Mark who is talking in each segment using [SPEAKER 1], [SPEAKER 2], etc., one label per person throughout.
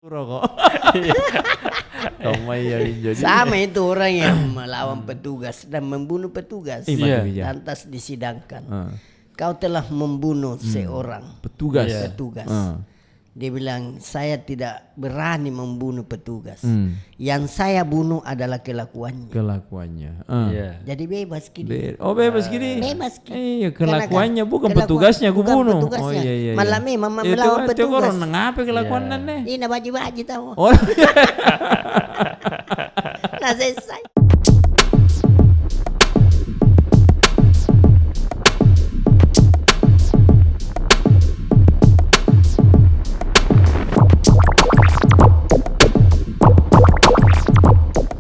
[SPEAKER 1] Rokok. Jadi.
[SPEAKER 2] Sama itu orang yang melawan petugas dan membunuh petugas.
[SPEAKER 1] Iya.
[SPEAKER 2] Lantas disidangkan. Kau telah membunuh seorang
[SPEAKER 1] Petugas.
[SPEAKER 2] petugas. Dia bilang, saya tidak berani membunuh petugas. Yang saya bunuh adalah kelakuannya.
[SPEAKER 1] Iya.
[SPEAKER 2] Jadi bebas gini.
[SPEAKER 1] Bebas gini.
[SPEAKER 2] Bebas gini.
[SPEAKER 1] Iya, kelakuannya bukan petugasnya aku bunuh.
[SPEAKER 2] Petugasnya.
[SPEAKER 1] Oh iya.
[SPEAKER 2] Malah memang melawan
[SPEAKER 1] Itu
[SPEAKER 2] petugas.
[SPEAKER 1] orang ngapa kelakuan nih?
[SPEAKER 2] Ini baju-baju tahu.
[SPEAKER 1] Oh.
[SPEAKER 2] Nah selesai.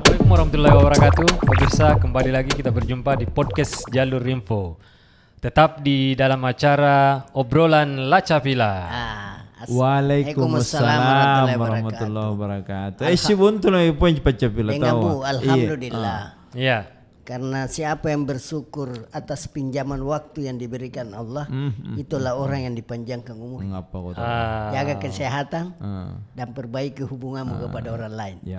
[SPEAKER 3] Assalamualaikum warahmatullahi wabarakatuh. Pemirsa, kembali lagi kita berjumpa di podcast Jalur Info. Tetap di dalam acara obrolan Lacapila.
[SPEAKER 1] Waalaikumsalam warahmatullahi wabarakatuh. Si buntu lah poin Lacapila tahu.
[SPEAKER 2] Alhamdulillah.
[SPEAKER 3] Iya.
[SPEAKER 2] Karena siapa yang bersyukur atas pinjaman waktu yang diberikan Allah, itulah orang yang dipanjangkan umur.
[SPEAKER 1] Ngapa kau tahu?
[SPEAKER 2] Jaga kesehatan dan perbaiki hubunganmu kepada orang lain.
[SPEAKER 1] Ya.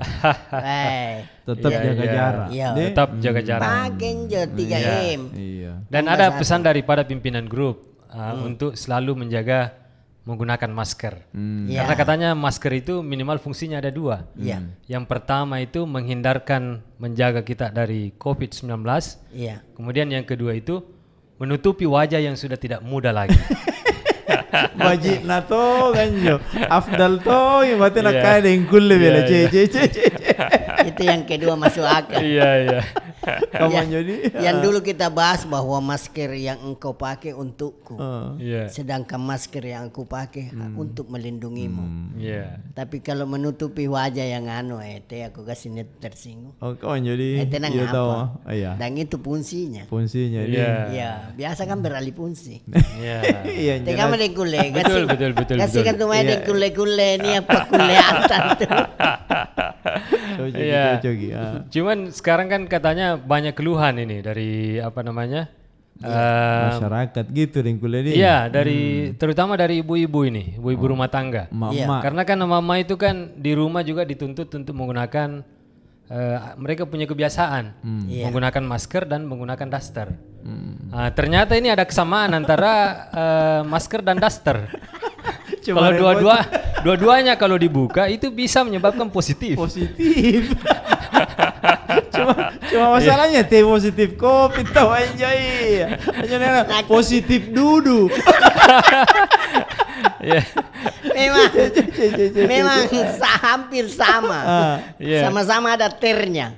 [SPEAKER 2] Tetap
[SPEAKER 1] jaga jarak.
[SPEAKER 3] Tetap jaga jarak.
[SPEAKER 2] Pakai 3M.
[SPEAKER 1] Iya.
[SPEAKER 3] Dan ada pesan daripada pimpinan grup untuk selalu menjaga menggunakan masker. Karena katanya masker itu minimal fungsinya ada dua. Yang pertama itu menghindarkan, menjaga kita dari COVID-19. Kemudian yang kedua itu menutupi wajah yang sudah tidak muda lagi.
[SPEAKER 1] Wajib nato ganjo. Afdal to yang berarti nak kaya dengan kulle bela
[SPEAKER 2] Itu yang kedua masuk akal.
[SPEAKER 3] Iya.
[SPEAKER 2] Yang dulu kita bahas bahwa masker yang engkau pakai untukku, sedangkan masker yang aku pakai untuk melindungimu. Tapi kalau menutupi wajah yang aku kasih net tersinggung.
[SPEAKER 1] Oh kawan jadi.
[SPEAKER 2] Tenang
[SPEAKER 1] Iya tahu. Iya.
[SPEAKER 2] Dan itu fungsinya.
[SPEAKER 1] Fungsinya
[SPEAKER 2] Iya, biasa kan beralih fungsi.
[SPEAKER 1] Iya.
[SPEAKER 2] Tengah mana kule,
[SPEAKER 3] Betul.
[SPEAKER 2] kasih kan tuh main kule ini apa kuleatan tuh.
[SPEAKER 3] Cuman sekarang kan katanya banyak keluhan ini dari
[SPEAKER 1] masyarakat gitu kuliah ini.
[SPEAKER 3] Iya, terutama dari ibu-ibu ini, ibu-ibu rumah tangga.
[SPEAKER 1] Mama.
[SPEAKER 3] Karena kan mama itu kan di rumah juga dituntut untuk menggunakan mereka punya kebiasaan menggunakan masker dan menggunakan daster. Ternyata ini ada kesamaan antara masker dan daster. Kalau dua-duanya kalau dibuka itu bisa menyebabkan positif.
[SPEAKER 1] Cuma masalahnya teh positif COVID tahu anjay. Positif dudu.
[SPEAKER 2] Memang hampir sama. Sama-sama ada ternya.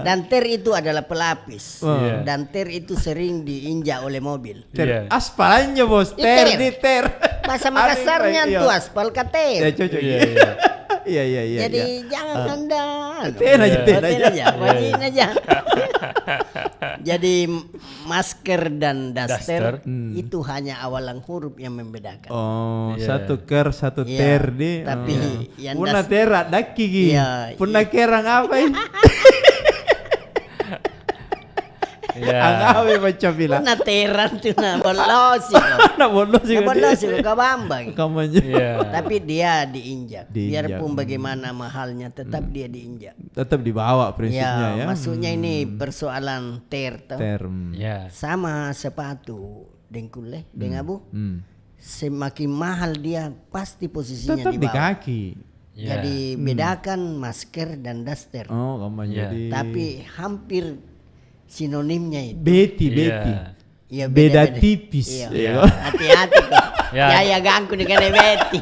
[SPEAKER 2] Dan ter itu adalah pelapis. Dan ter itu sering diinjak oleh mobil.
[SPEAKER 1] Aspal aja bos. Ter.
[SPEAKER 2] Bahasa Makassarnya itu aspal kater.
[SPEAKER 1] Iya.
[SPEAKER 2] Jadi jangan kandang.
[SPEAKER 1] Ten aja.
[SPEAKER 2] Wajin aja. Jadi masker dan daster itu hanya awalan huruf yang membedakan.
[SPEAKER 1] Oh, satu ker, satu ter di.
[SPEAKER 2] Tapi yang
[SPEAKER 1] puna terak daki gi. Puna kerang apa ini? Angawe macam bila.
[SPEAKER 2] Puna teran tu na bolosi. Bolosi kau bambang. Tapi dia diinjak. Biarpun bagaimana mahalnya, tetap dia diinjak.
[SPEAKER 1] Tetap dibawa prinsipnya ya.
[SPEAKER 2] Maksudnya ini persoalan ter. Sama sepatu dengkule, dengabu. Semakin mahal dia pasti posisinya
[SPEAKER 1] tetap
[SPEAKER 2] di bawah.
[SPEAKER 1] Di kaki.
[SPEAKER 2] Jadi bedakan masker dan daster.
[SPEAKER 1] Oh, jadi.
[SPEAKER 2] Tapi hampir sinonimnya itu.
[SPEAKER 1] Beti.
[SPEAKER 2] Iya,
[SPEAKER 1] beda tipis.
[SPEAKER 2] Iya. Hati-hati kok. Ya ganggu nih kan beti.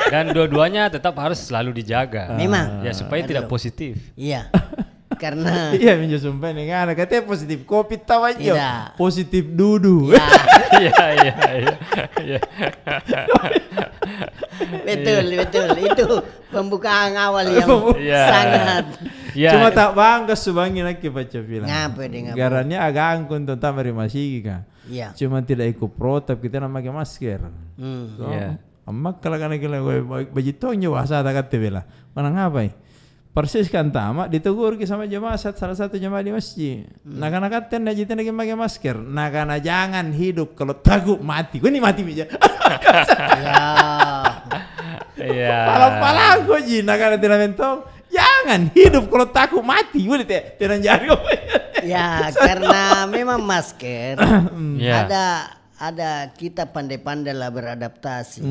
[SPEAKER 3] Dan dua-duanya tetap harus selalu dijaga.
[SPEAKER 2] Memang.
[SPEAKER 3] Ya supaya tidak positif.
[SPEAKER 2] Iya. Karena
[SPEAKER 1] minyak sumpah nih kan katanya positif COVID tahu aja. Positif dudu.
[SPEAKER 3] Iya.
[SPEAKER 2] Betul. Itu pembukaan awal yang sangat.
[SPEAKER 1] Cuma tak bangga subangin lagi baca bilang.
[SPEAKER 2] Ngapa dengan?
[SPEAKER 1] Garannya agak angkun tentang masih kan. Cuma tidak ikut protap kita nak pakai masker. Amma kalau baju tongnya wasa tak kata bela. Mana ngapai? Persis kan tamak ditegur sama jemaah salah satu jemaah di masjid. Nak ten aja lagi pakai masker. Nak jangan hidup kalau takut mati. Gue ini mati aja. Pala gue jina karena tidak mentong. Jangan hidup kalau takut mati. Udah tidak jadi.
[SPEAKER 2] Ya karena memang masker ada kita pandai-pandai lah beradaptasi.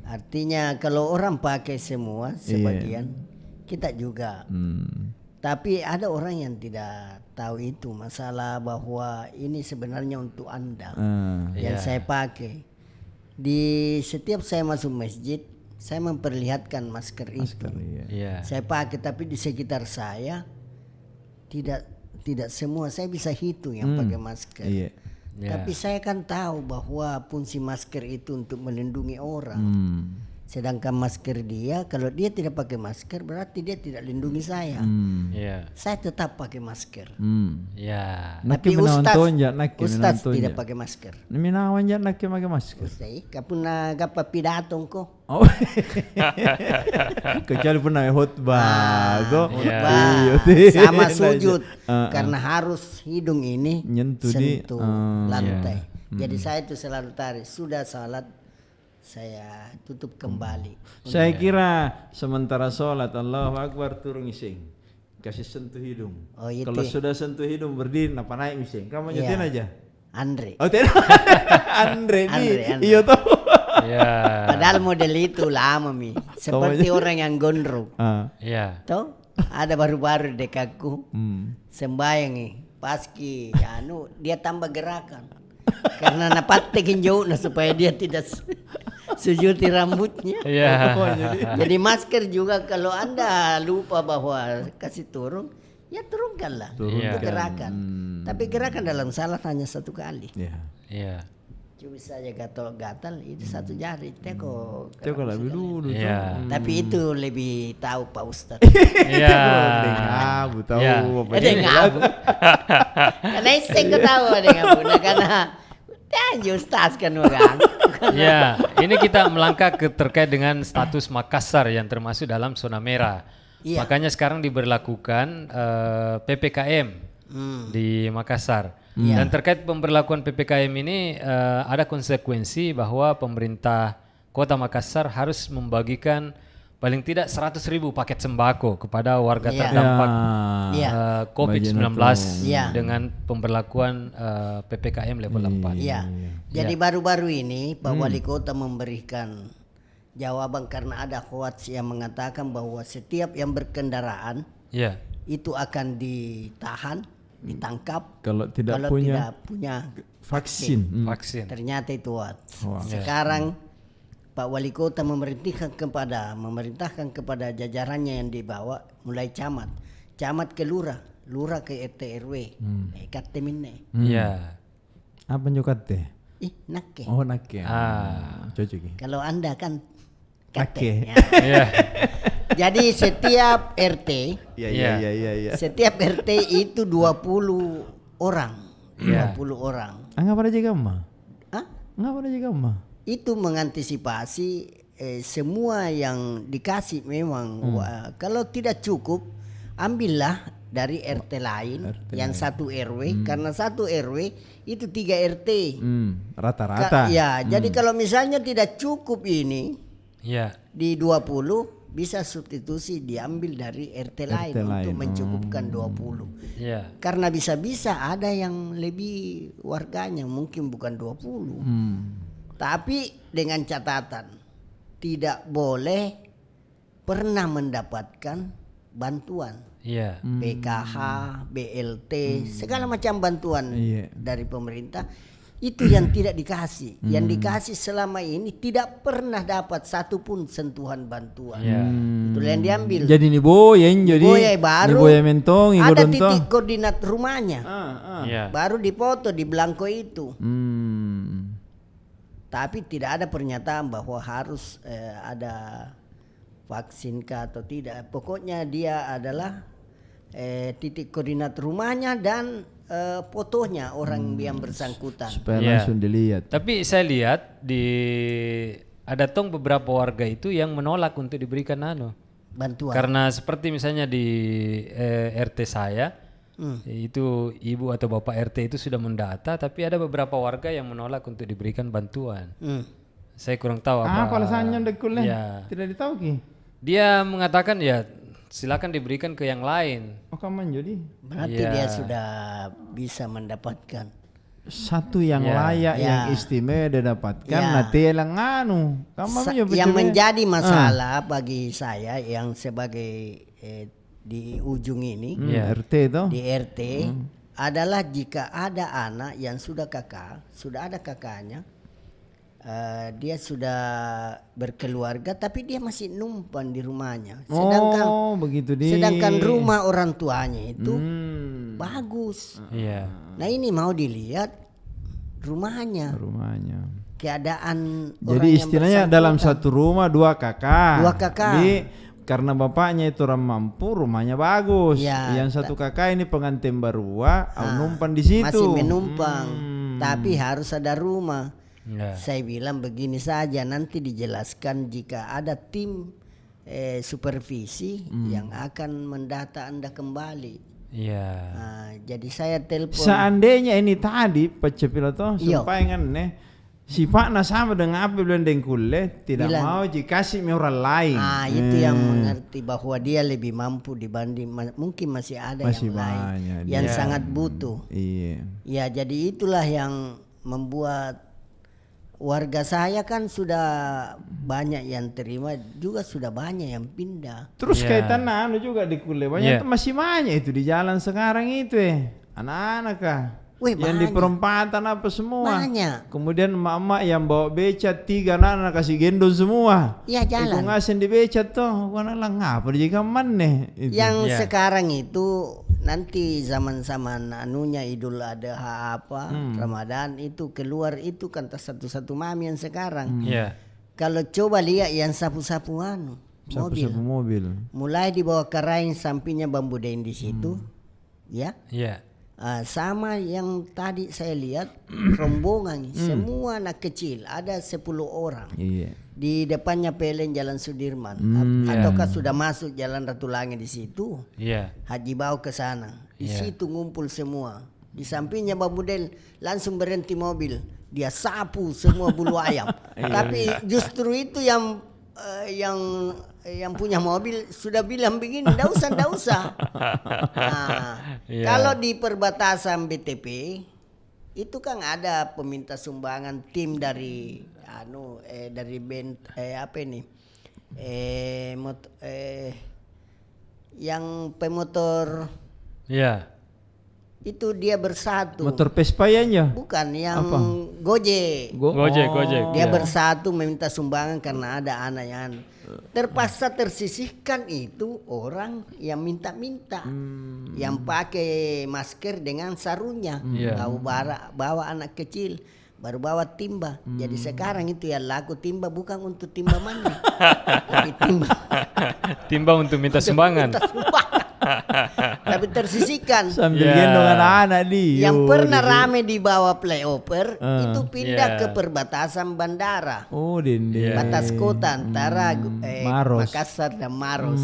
[SPEAKER 2] Artinya kalau orang pakai semua sebagian kita juga. Tapi ada orang yang tidak tahu itu masalah bahwa ini sebenarnya untuk Anda yang saya pakai. Di setiap saya masuk masjid saya memperlihatkan masker itu. Saya pakai tapi di sekitar saya tidak semua saya bisa hitung yang pakai masker. Tapi saya kan tahu bahwa fungsi masker itu untuk melindungi orang. Sedangkan masker dia, kalau dia tidak pakai masker berarti dia tidak lindungi saya. Saya tetap pakai masker. Tapi Ustaz tidak pakai masker.
[SPEAKER 1] Minawan jangan nak pakai masker.
[SPEAKER 2] Ustaz, kapuna gapa pidato ko.
[SPEAKER 1] Oh. Kecuali pernah khutbah.
[SPEAKER 2] Sama sujud karena harus hidung ini sentuh lantai. Jadi saya itu selalu tarik. Sudah salat saya tutup kembali.
[SPEAKER 1] Saya kira sementara sholat Allahu Akbar turun ising kasih sentuh hidung. Kalau sudah sentuh hidung berdiri apa naik ising. Kamu nyetin aja.
[SPEAKER 2] Andre.
[SPEAKER 1] Oh tidak. Andre. Iya toh.
[SPEAKER 2] Padahal model itu lama seperti orang yang gondrong. Toh ada baru-baru dekatku sembayang paski dia tambah gerakan karena napattekin jauh supaya dia tidak sujuti rambutnya. Jadi masker juga kalau Anda lupa bahwa kasih turun, ya turunkanlah untuk gerakan. Tapi gerakan dalam salat hanya satu kali. Cuma saja gatal-gatal itu satu jari. Teko
[SPEAKER 1] lebih dulu.
[SPEAKER 2] Tapi itu lebih tahu Pak Ustaz.
[SPEAKER 1] Ngabu tahu.
[SPEAKER 2] Ada ngabu. Karena saya ketahu ada ngabu. Karena Ustaz kan orang.
[SPEAKER 3] Ini kita melangkah terkait dengan status Makassar yang termasuk dalam zona merah. Makanya sekarang diberlakukan PPKM di Makassar. Dan terkait pemberlakuan PPKM ini ada konsekuensi bahwa pemerintah Kota Makassar harus membagikan paling tidak 100.000 paket sembako kepada warga terdampak COVID-19 dengan pemberlakuan PPKM level 4.
[SPEAKER 2] Jadi baru-baru ini Pak Wali Kota memberikan jawaban karena ada hoax yang mengatakan bahwa setiap yang berkendaraan itu akan ditahan, ditangkap
[SPEAKER 1] kalau tidak punya vaksin.
[SPEAKER 2] Ternyata itu hoax. Sekarang Pak Wali Kota memerintahkan kepada jajarannya yang dibawa mulai camat ke lurah ke RT RW. Katte minne.
[SPEAKER 1] Apa nyukat teh?
[SPEAKER 2] Nakke.
[SPEAKER 1] Oh nakke. Cocok.
[SPEAKER 2] Kalau Anda kan katte.
[SPEAKER 1] Nakke.
[SPEAKER 2] Jadi setiap RT setiap RT itu 20 orang. 20 orang.
[SPEAKER 1] Ngapa ada jaga mah? Ngapa ada jaga mah?
[SPEAKER 2] Itu mengantisipasi semua yang dikasih memang kalau tidak cukup ambillah dari RT lain yang satu RW karena satu RW itu 3 RT
[SPEAKER 1] rata-rata.
[SPEAKER 2] Jadi kalau misalnya tidak cukup ini di 20 bisa substitusi diambil dari RT lain untuk mencukupkan 20. Karena bisa-bisa ada yang lebih warganya mungkin bukan 20. Tapi dengan catatan tidak boleh pernah mendapatkan bantuan PKH, BLT, segala macam bantuan dari pemerintah itu yang tidak dikasih. Yang dikasih selama ini tidak pernah dapat satupun sentuhan bantuan. Itu yang diambil.
[SPEAKER 1] Jadi ni boyen jadi
[SPEAKER 2] baru
[SPEAKER 1] mentong,
[SPEAKER 2] ada titik koordinat rumahnya. Baru dipoto di belangko itu. Tapi tidak ada pernyataan bahwa harus ada vaksin kah atau tidak. Pokoknya dia adalah titik koordinat rumahnya dan fotonya orang yang bersangkutan.
[SPEAKER 1] Supaya langsung dilihat.
[SPEAKER 3] Tapi saya lihat ada beberapa warga itu yang menolak untuk diberikan
[SPEAKER 2] bantuan.
[SPEAKER 3] Karena seperti misalnya di RT saya. Itu ibu atau bapak RT itu sudah mendata, tapi ada beberapa warga yang menolak untuk diberikan bantuan. Saya kurang tahu apa.
[SPEAKER 1] Apa alasannya Dekul?
[SPEAKER 3] Ya.
[SPEAKER 1] Tidak ditahu ki.
[SPEAKER 3] Dia mengatakan ya silakan diberikan ke yang lain.
[SPEAKER 1] Oh kaman jadi.
[SPEAKER 2] Berarti dia sudah bisa mendapatkan
[SPEAKER 1] satu yang layak, yang istimewa dia dapatkan. Nanti yang
[SPEAKER 2] yang menjadi masalah bagi saya yang sebagai di ujung ini
[SPEAKER 1] RT itu
[SPEAKER 2] di RT adalah jika ada anak yang sudah ada kakaknya, dia sudah berkeluarga tapi dia masih numpang di rumahnya. Sedangkan rumah orang tuanya itu bagus. Nah ini mau dilihat rumahnya. Keadaan.
[SPEAKER 1] Jadi istilahnya dalam satu rumah dua kakak. Jadi karena bapaknya itu orang mampu, rumahnya bagus. Yang satu kakak ini pengantin baru, numpang di situ.
[SPEAKER 2] Masih menumpang, tapi harus ada rumah. Saya bilang begini saja, nanti dijelaskan jika ada tim supervisi yang akan mendata Anda kembali. Jadi saya telepon.
[SPEAKER 1] Seandainya ini tadi Pak Cepiloto supaya si Pak sama dengan apa bilang dengkule tidak mau dikasih orang lain.
[SPEAKER 2] Itu yang mengerti bahwa dia lebih mampu dibanding mungkin masih ada yang lain yang sangat butuh. Ya jadi itulah yang membuat warga saya kan sudah banyak yang terima, juga sudah banyak yang pindah.
[SPEAKER 1] Terus kaitan juga di Kule banyak itu masih banyak itu di jalan sekarang itu anak-anak kah? Yang di perempatan apa semua.
[SPEAKER 2] Banyak.
[SPEAKER 1] Kemudian emak-emak yang bawa beca 3 anak kasih gendong semua.
[SPEAKER 2] Iya jalan.
[SPEAKER 1] Itu ngasen di beca tuh, gua lang ngapa di kaman nih.
[SPEAKER 2] Yang sekarang itu nanti zaman-zaman anunya Idul Adha apa Ramadan itu keluar itu kan satu-satu mami yang sekarang. Kalau coba lihat yang sapu-sapu mobil. Mulai dibawa ke rain sampingnya bambu den di situ. Sama yang tadi saya lihat rombongan semua anak kecil ada 10 orang di depannya PLN Jalan Sudirman ataukah sudah masuk Jalan Ratu Langit di situ Haji Bau ke sana di situ ngumpul semua di sampingnya Bambu Del langsung berhenti mobil dia sapu semua bulu ayam tapi justru itu yang punya mobil sudah bilang begini, ndak usah. Kalau di perbatasan BTP itu kan ada peminta sumbangan tim dari dari band yang pemotor. Itu dia bersatu.
[SPEAKER 1] Motor Vespa ya?
[SPEAKER 2] Bukan, yang Gojek. Dia bersatu meminta sumbangan karena ada anak yang terpaksa tersisihkan itu orang yang minta-minta. Yang pakai masker dengan sarungnya. Bawa anak kecil, baru bawa timba. Jadi sekarang itu yang laku timba bukan untuk timba mandi. Tapi
[SPEAKER 3] timba untuk minta sumbangan.
[SPEAKER 2] Tapi tersisihkan
[SPEAKER 1] sambil gendong anak-anak
[SPEAKER 2] yang pernah rame di bawah flyover itu pindah ke perbatasan bandara batas kota antara Makassar dan Maros.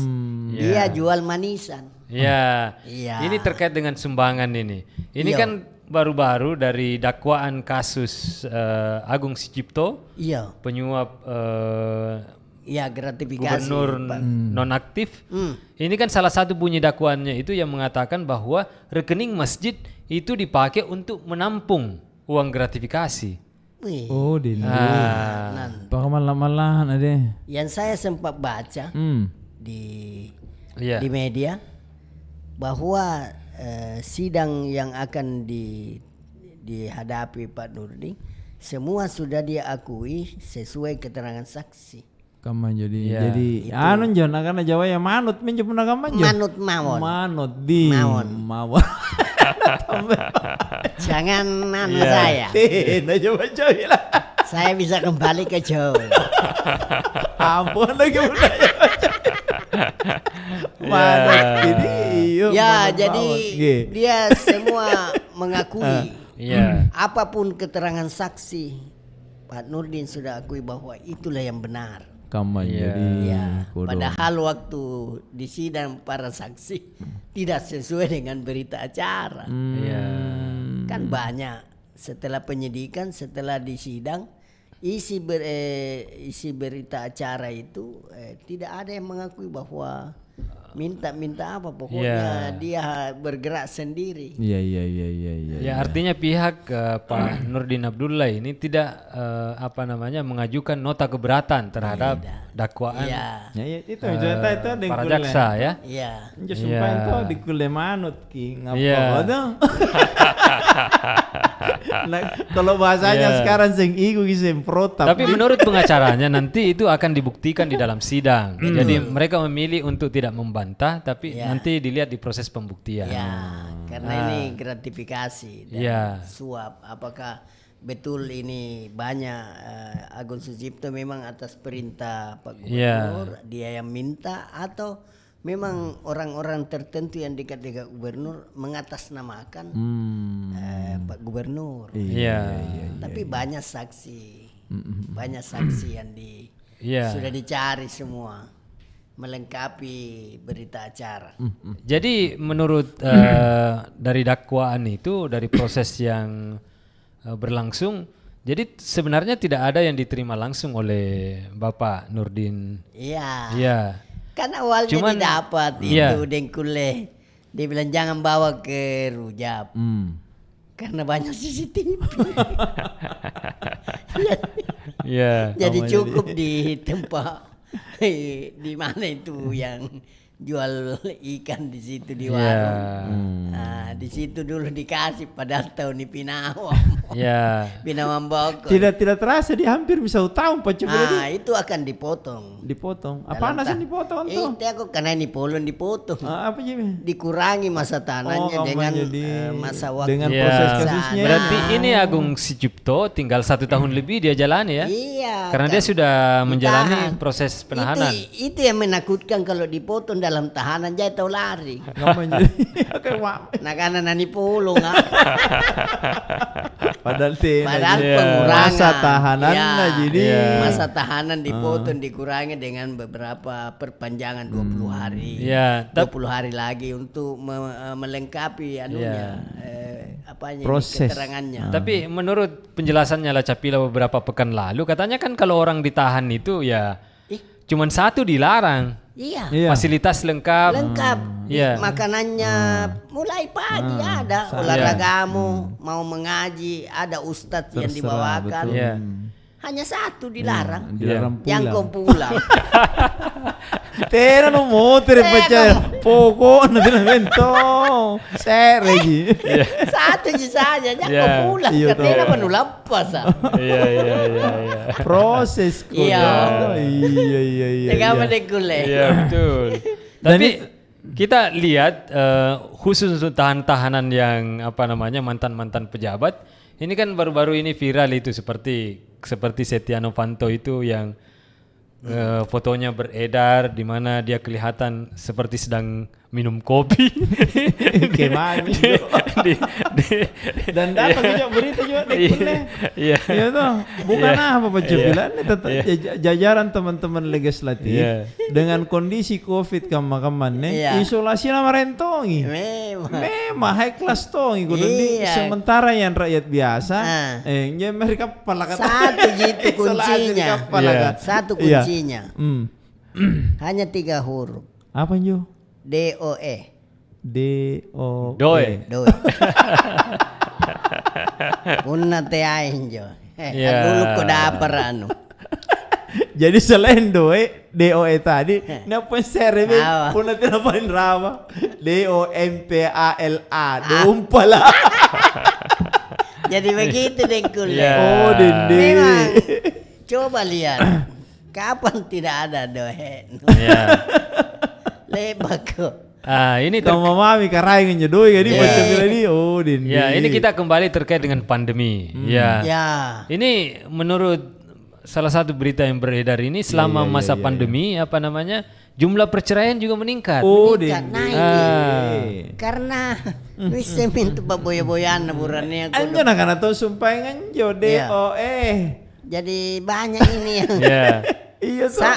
[SPEAKER 2] Dia jual manisan.
[SPEAKER 3] Ini terkait dengan sumbangan ini kan baru-baru dari dakwaan kasus Agung Sucipto penyuap
[SPEAKER 2] gratifikasi
[SPEAKER 3] gubernur nonaktif. Ini kan salah satu bunyi dakwaannya itu yang mengatakan bahwa rekening masjid itu dipakai untuk menampung uang gratifikasi.
[SPEAKER 1] Malah ada.
[SPEAKER 2] Yang saya sempat baca di media bahwa sidang yang akan dihadapi Pak Nurdin semua sudah dia akui sesuai keterangan saksi.
[SPEAKER 1] Kaman jadi jon akan Jawa ya manut minjem kaman jon manut di mawon
[SPEAKER 2] jangan saya
[SPEAKER 1] coba
[SPEAKER 2] saya bisa kembali ke Jawa
[SPEAKER 1] ampun lagi budaya manut ini
[SPEAKER 2] jadi dia semua mengakui apapun keterangan saksi Pak Nurdin sudah akui bahwa itulah yang benar. Padahal waktu di sidang para saksi tidak sesuai dengan berita acara. Kan banyak setelah penyidikan, setelah di sidang isi berita acara itu tidak ada yang mengakui bahwa minta apa, pokoknya dia bergerak sendiri.
[SPEAKER 1] Iya.
[SPEAKER 3] Ya artinya pihak Pak Nurdin Abdullah ini tidak mengajukan nota keberatan terhadap dakwaan.
[SPEAKER 2] Iya.
[SPEAKER 1] Itu itu
[SPEAKER 3] para jaksa ya.
[SPEAKER 2] Iya.
[SPEAKER 1] Sumpah itu dikule manut ki ngapa dong. Nah, kalau bahasanya sekarang sing iku ki semprotap.
[SPEAKER 3] Tapi menurut pengacaranya nanti itu akan dibuktikan di dalam sidang. Jadi mereka memilih untuk tidak membantah, tapi nanti dilihat di proses pembuktian.
[SPEAKER 2] Ya, karena ini gratifikasi dan suap. Apakah betul ini banyak Agung Sucipto memang atas perintah Pak Gubernur, dia yang minta, atau memang orang-orang tertentu yang dekat dengan gubernur mengatasnamakan Pak Gubernur. Tapi banyak saksi, banyak saksi yang sudah dicari semua melengkapi berita acara.
[SPEAKER 3] Jadi menurut dari dakwaan itu, dari proses yang berlangsung, jadi sebenarnya tidak ada yang diterima langsung oleh Bapak Nurdin.
[SPEAKER 2] Iya. Kan awalnya didapat itu dengkule. Dia bilang jangan bawa ke Rujab. Karena banyak CCTV. Jadi cukup di tempat di mana itu yang jual ikan di situ di warung. Nah, di situ dulu dikasih padahal tahun di Pinawam. Pinawam Bogor.
[SPEAKER 1] Tidak terasa dia hampir bisa tahun Pak Coba.
[SPEAKER 2] Itu akan dipotong.
[SPEAKER 1] Apa nasan dipotong tuh?
[SPEAKER 2] Itu aku karena ini polon dipotong.
[SPEAKER 1] Apa jadi?
[SPEAKER 2] Dikurangi masa tanahnya dengan masa waktu.
[SPEAKER 1] Dengan proses kasusnya.
[SPEAKER 3] Berarti ini Agung Sucipto tinggal 1 tahun lebih dia jalani ya?
[SPEAKER 2] Iya.
[SPEAKER 3] Karena dia sudah menjalani proses penahanan.
[SPEAKER 2] Itu yang menakutkan kalau dipotong dalam tahanan jadi tahu lari. Nah karena nani pulung.
[SPEAKER 1] Padahal
[SPEAKER 2] pengurangan
[SPEAKER 1] masa tahanan jadi
[SPEAKER 2] masa tahanan dipotong dikurangi dengan beberapa perpanjangan 20 hari. 20 hari lagi untuk melengkapi
[SPEAKER 1] proses
[SPEAKER 2] keterangannya.
[SPEAKER 3] Tapi menurut penjelasannya Lacapila beberapa pekan lalu, katanya kan kalau orang ditahan itu cuman 1 dilarang. Fasilitas lengkap.
[SPEAKER 2] Makanannya mulai pagi ada olahragamu, mau mengaji ada ustadz yang dibawakan. Hanya 1 dilarang. Yang kau pulang.
[SPEAKER 1] Tera no motor pecah. Pokok nanti navento. Seregi.
[SPEAKER 2] 1 saja jangan kau pulang. Katanya apa nulapas.
[SPEAKER 3] Iya.
[SPEAKER 1] Proses kok. Iya.
[SPEAKER 2] Tengah menegule.
[SPEAKER 3] Iya betul. Tapi kita lihat khusus untuk tahanan yang mantan-mantan pejabat, ini kan baru-baru ini viral itu seperti Setia Novanto itu yang fotonya beredar di mana dia kelihatan seperti sedang minum kopi.
[SPEAKER 1] Dan datang juga berita juga bukan apa Pak Bilang jajaran teman-teman legislatif dengan kondisi COVID isolasi nama rentongi. Memang high class tongi sementara yang rakyat biasa mereka palakat
[SPEAKER 2] 1 gitu kuncinya. 1 kuncinya. Hanya 3 huruf.
[SPEAKER 1] Apa Jo?
[SPEAKER 2] DOE.
[SPEAKER 3] Doe.
[SPEAKER 2] Punna te aing Jo. Dulu ko dapar
[SPEAKER 1] Jadi selain DOE tadi, napa serve punna te napain rama. DOMPALA. Dompala.
[SPEAKER 2] Jadi begitu dengkul.
[SPEAKER 1] Memang.
[SPEAKER 2] Coba lihat. Kapan tidak ada DOE? Lebak kok.
[SPEAKER 3] Ini
[SPEAKER 1] kamu mami karaing nyedoi gadi macam ini.
[SPEAKER 3] Ini kita kembali terkait dengan pandemi. Ini menurut salah satu berita yang beredar ini selama masa pandemi jumlah perceraian juga meningkat.
[SPEAKER 2] Naik. Karena bisa minta boya-boyan burannya.
[SPEAKER 1] Anjo nak kana to sumpah nganjo DOE.
[SPEAKER 2] Jadi banyak ini yang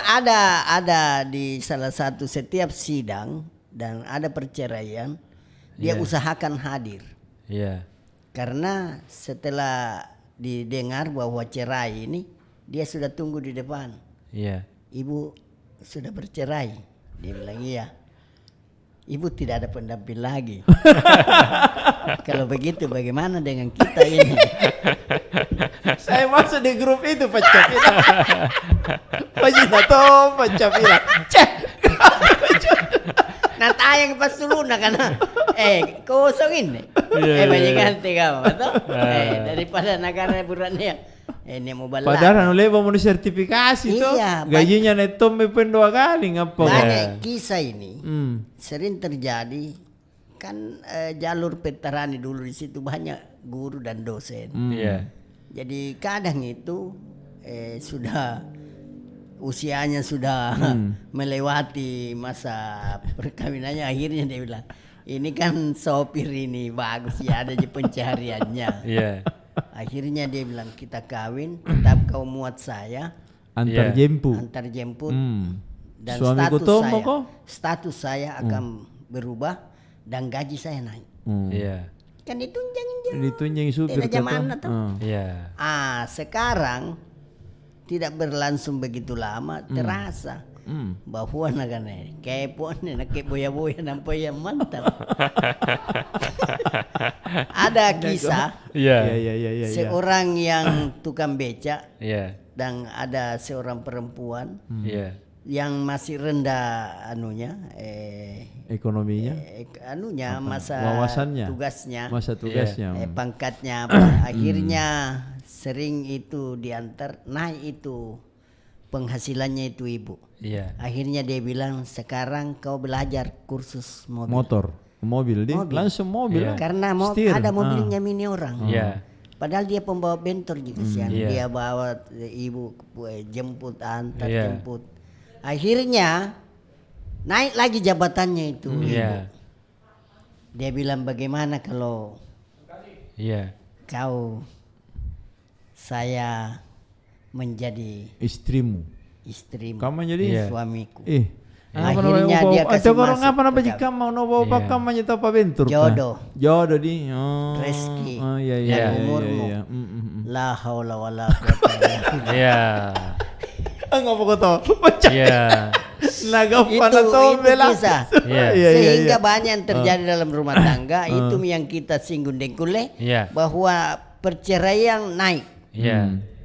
[SPEAKER 2] ada di salah satu setiap sidang dan ada perceraian dia usahakan hadir. Karena setelah didengar bahwa cerai ini Dia sudah tunggu di depan.
[SPEAKER 3] Iya.
[SPEAKER 2] Ibu sudah bercerai. Dia bilang iya. Ibu tidak ada pendamping lagi. Kalau begitu bagaimana dengan kita ini?
[SPEAKER 1] Saya masuk di grup itu Pak Capila. Pak Capila. Cek.
[SPEAKER 2] Nah tayang pas dulu karena kosongin nih. Banyak ganti kamu betul. Daripada negara burannya ini mau balik.
[SPEAKER 1] Padahal anu lebo mau sertifikasi tuh. Gajinya netom pen 2 kali ngapa?
[SPEAKER 2] Banyak kisah ini sering terjadi kan jalur Veterani dulu di situ banyak guru dan dosen. Jadi kadang itu sudah usianya sudah melewati masa perkawinannya, akhirnya dia bilang ini kan sopir ini bagus ya ada di pencahariannya. Akhirnya dia bilang kita kawin, tetap kau muat saya
[SPEAKER 1] antar jemput
[SPEAKER 2] dan status saya akan berubah dan gaji saya naik. Kan ditunjang
[SPEAKER 1] supir
[SPEAKER 2] sekarang tidak berlangsung begitu lama, terasa bahwa nagane kepo boya-boya nampak yang mantap. Ada kisah seorang yang tukang beca dan ada seorang perempuan yang masih rendah
[SPEAKER 1] ekonominya,
[SPEAKER 2] masa tugasnya pangkatnya akhirnya sering itu diantar naik itu penghasilannya itu ibu. Akhirnya dia bilang sekarang kau belajar kursus
[SPEAKER 1] mobil langsung mobil
[SPEAKER 2] karena ada mobilnya mini orang. Padahal dia pembawa bentor juga sih. Dia bawa ibu jemput antar jemput. Akhirnya naik lagi jabatannya itu ibu. Dia bilang bagaimana kalau kau saya menjadi
[SPEAKER 1] istrimu. Kamu jadi
[SPEAKER 2] suamiku.
[SPEAKER 1] Akhirnya dia kasih masuk. Ngapa jika mau bawa kamu nyata apa bentur? Jodoh di.
[SPEAKER 2] Rezeki.
[SPEAKER 1] Iya.
[SPEAKER 2] Umurmu. La haula wala quwata illa billah.
[SPEAKER 1] Ngapa kau tahu? Naga panah bela.
[SPEAKER 2] Sehingga banyak yang terjadi dalam rumah tangga itu yang kita singgung dengkule bahwa perceraian naik.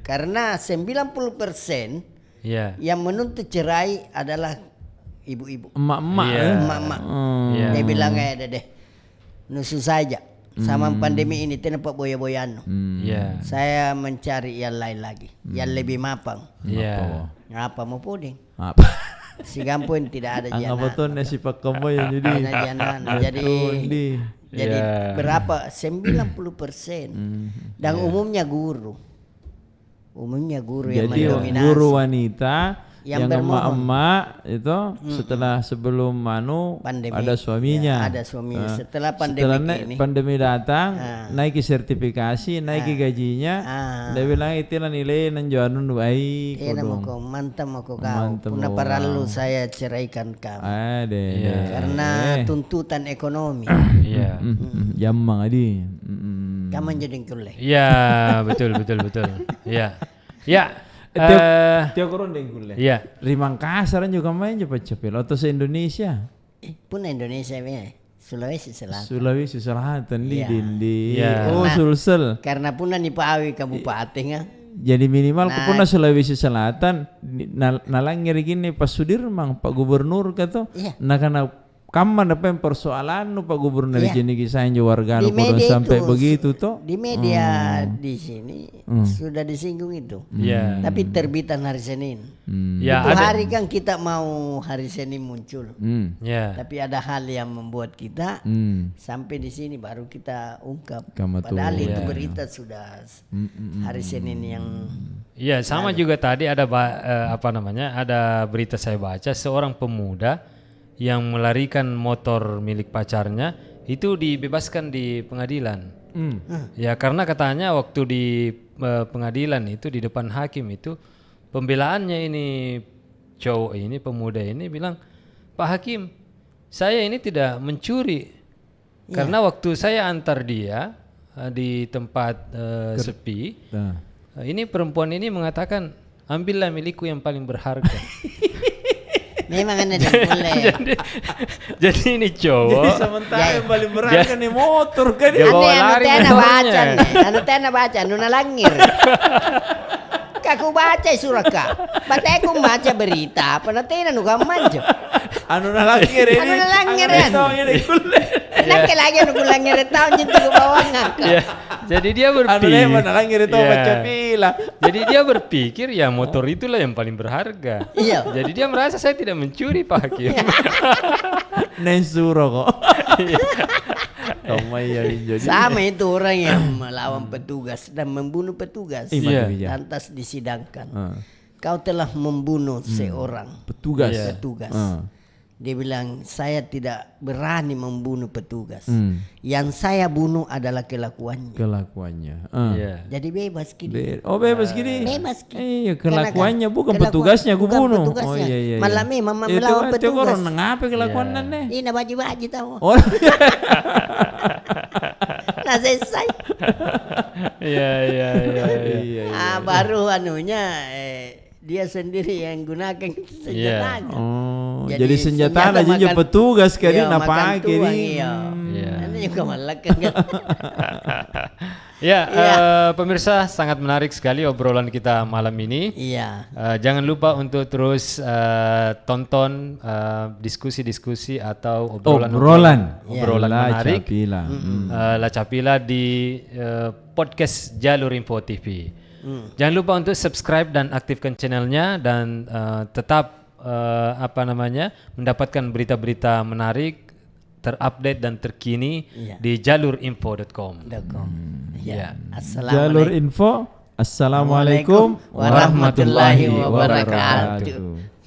[SPEAKER 2] Karena 90% yang menuntut cerai adalah ibu-ibu, emak-emak. Dia bilang deh nusu saja sama pandemi ini tenapa boya-boyan. Saya mencari yang lain lagi, yang lebih mapang. Apa mau puding? Si Gampun tidak ada jana.
[SPEAKER 1] Betul nasi pak kamu yang
[SPEAKER 2] jadi berapa 90% dan umumnya guru yang mendominasi.
[SPEAKER 1] Guru wanita yang emak-emak itu sebelum pandemi, ada suaminya. Setelah pandemi datang, naiki sertifikasi, naiki gajinya. Dia bilang itulah nilai nanjuanun baik.
[SPEAKER 2] Mantap aku kau. Puna paralu saya ceraikan kamu. Karena tuntutan ekonomi.
[SPEAKER 1] Jamang adi.
[SPEAKER 2] Kamu jadi kulle.
[SPEAKER 3] Iya, betul. Iya.
[SPEAKER 1] Tiap korang dengkul ya. Rimang Kasaran juga main cepat-cepat. Atau se-Indonesia?
[SPEAKER 2] Pun Indonesia Sulawesi
[SPEAKER 1] Selatan di Sulsel.
[SPEAKER 2] Karena pun ni Pawi kabupaten
[SPEAKER 1] Jadi minimal ke pun Sulawesi Selatan nalang ngeri gini Pak Sudirman Pak Gubernur kata. Nah karena kamu ada persoalan Pak Gubernur jadi kisah yang warga sampai begitu toh
[SPEAKER 2] di media di sini sudah disinggung itu. Tapi terbitan hari Senin. Itu hari kan kita mau hari Senin muncul. Tapi ada hal yang membuat kita sampai di sini baru kita ungkap. Padahal itu berita sudah hari Senin yang.
[SPEAKER 3] Sama juga tadi ada ada berita saya baca seorang pemuda yang melarikan motor milik pacarnya itu dibebaskan di pengadilan. Karena katanya waktu di pengadilan itu di depan hakim itu pembelaannya ini pemuda ini bilang, Pak Hakim, saya ini tidak mencuri karena waktu saya antar dia di tempat sepi, ini perempuan ini mengatakan ambillah milikku yang paling berharga.
[SPEAKER 2] Memang anda tidak boleh.
[SPEAKER 3] Jadi ini cowok.
[SPEAKER 1] Jadi sementara yang paling berharga nih motor kan.
[SPEAKER 3] Dia bawa lari
[SPEAKER 2] motornya. Anu tena baca, anu nalangir. Kaku baca suraka. Baca aku baca berita. Penatena nu gamanja.
[SPEAKER 1] Anu nalangir ini.
[SPEAKER 2] Anu nalangir kan. Nak lagi anu kulangir tahun jadi ke bawah ngaka.
[SPEAKER 3] Jadi dia berpikir.
[SPEAKER 1] Anu leman nalangir itu baca pila.
[SPEAKER 3] Jadi dia berpikir ya motor itulah yang paling berharga.
[SPEAKER 2] Iya.
[SPEAKER 3] Jadi dia merasa saya tidak mencuri Pak Hakim.
[SPEAKER 1] Nensuro kok.
[SPEAKER 2] Sama itu orang yang melawan petugas dan membunuh petugas. Lantas disidangkan. Kau telah membunuh seorang
[SPEAKER 1] petugas.
[SPEAKER 2] Dia bilang saya tidak berani membunuh petugas. Yang saya bunuh adalah kelakuannya. Jadi bebas gini.
[SPEAKER 1] Bebas gini.
[SPEAKER 2] Bebas
[SPEAKER 1] gini. Iya, kelakuannya bukan petugasnya gue bunuh.
[SPEAKER 2] Oh iya. Malam ini melawan petugas.
[SPEAKER 1] Itu orang ngapa kelakuannya nih?
[SPEAKER 2] Ini baju-baju tahu.
[SPEAKER 1] Oh.
[SPEAKER 2] Nah selesai.
[SPEAKER 3] Iya.
[SPEAKER 2] Baru anunya dia sendiri yang gunakan senjatanya.
[SPEAKER 1] Jadi senjata aja petugas kali napa kiri.
[SPEAKER 2] Ini juga malakan kan.
[SPEAKER 3] Pemirsa, sangat menarik sekali obrolan kita malam ini. Jangan lupa untuk terus tonton diskusi-diskusi atau obrolan menarik La Capila di podcast Jalur Info TV. Jangan lupa untuk subscribe dan aktifkan channelnya dan tetap mendapatkan berita-berita menarik, terupdate dan terkini di jalurinfo.com.
[SPEAKER 1] Jalur Info. Assalamualaikum warahmatullahi wabarakatuh.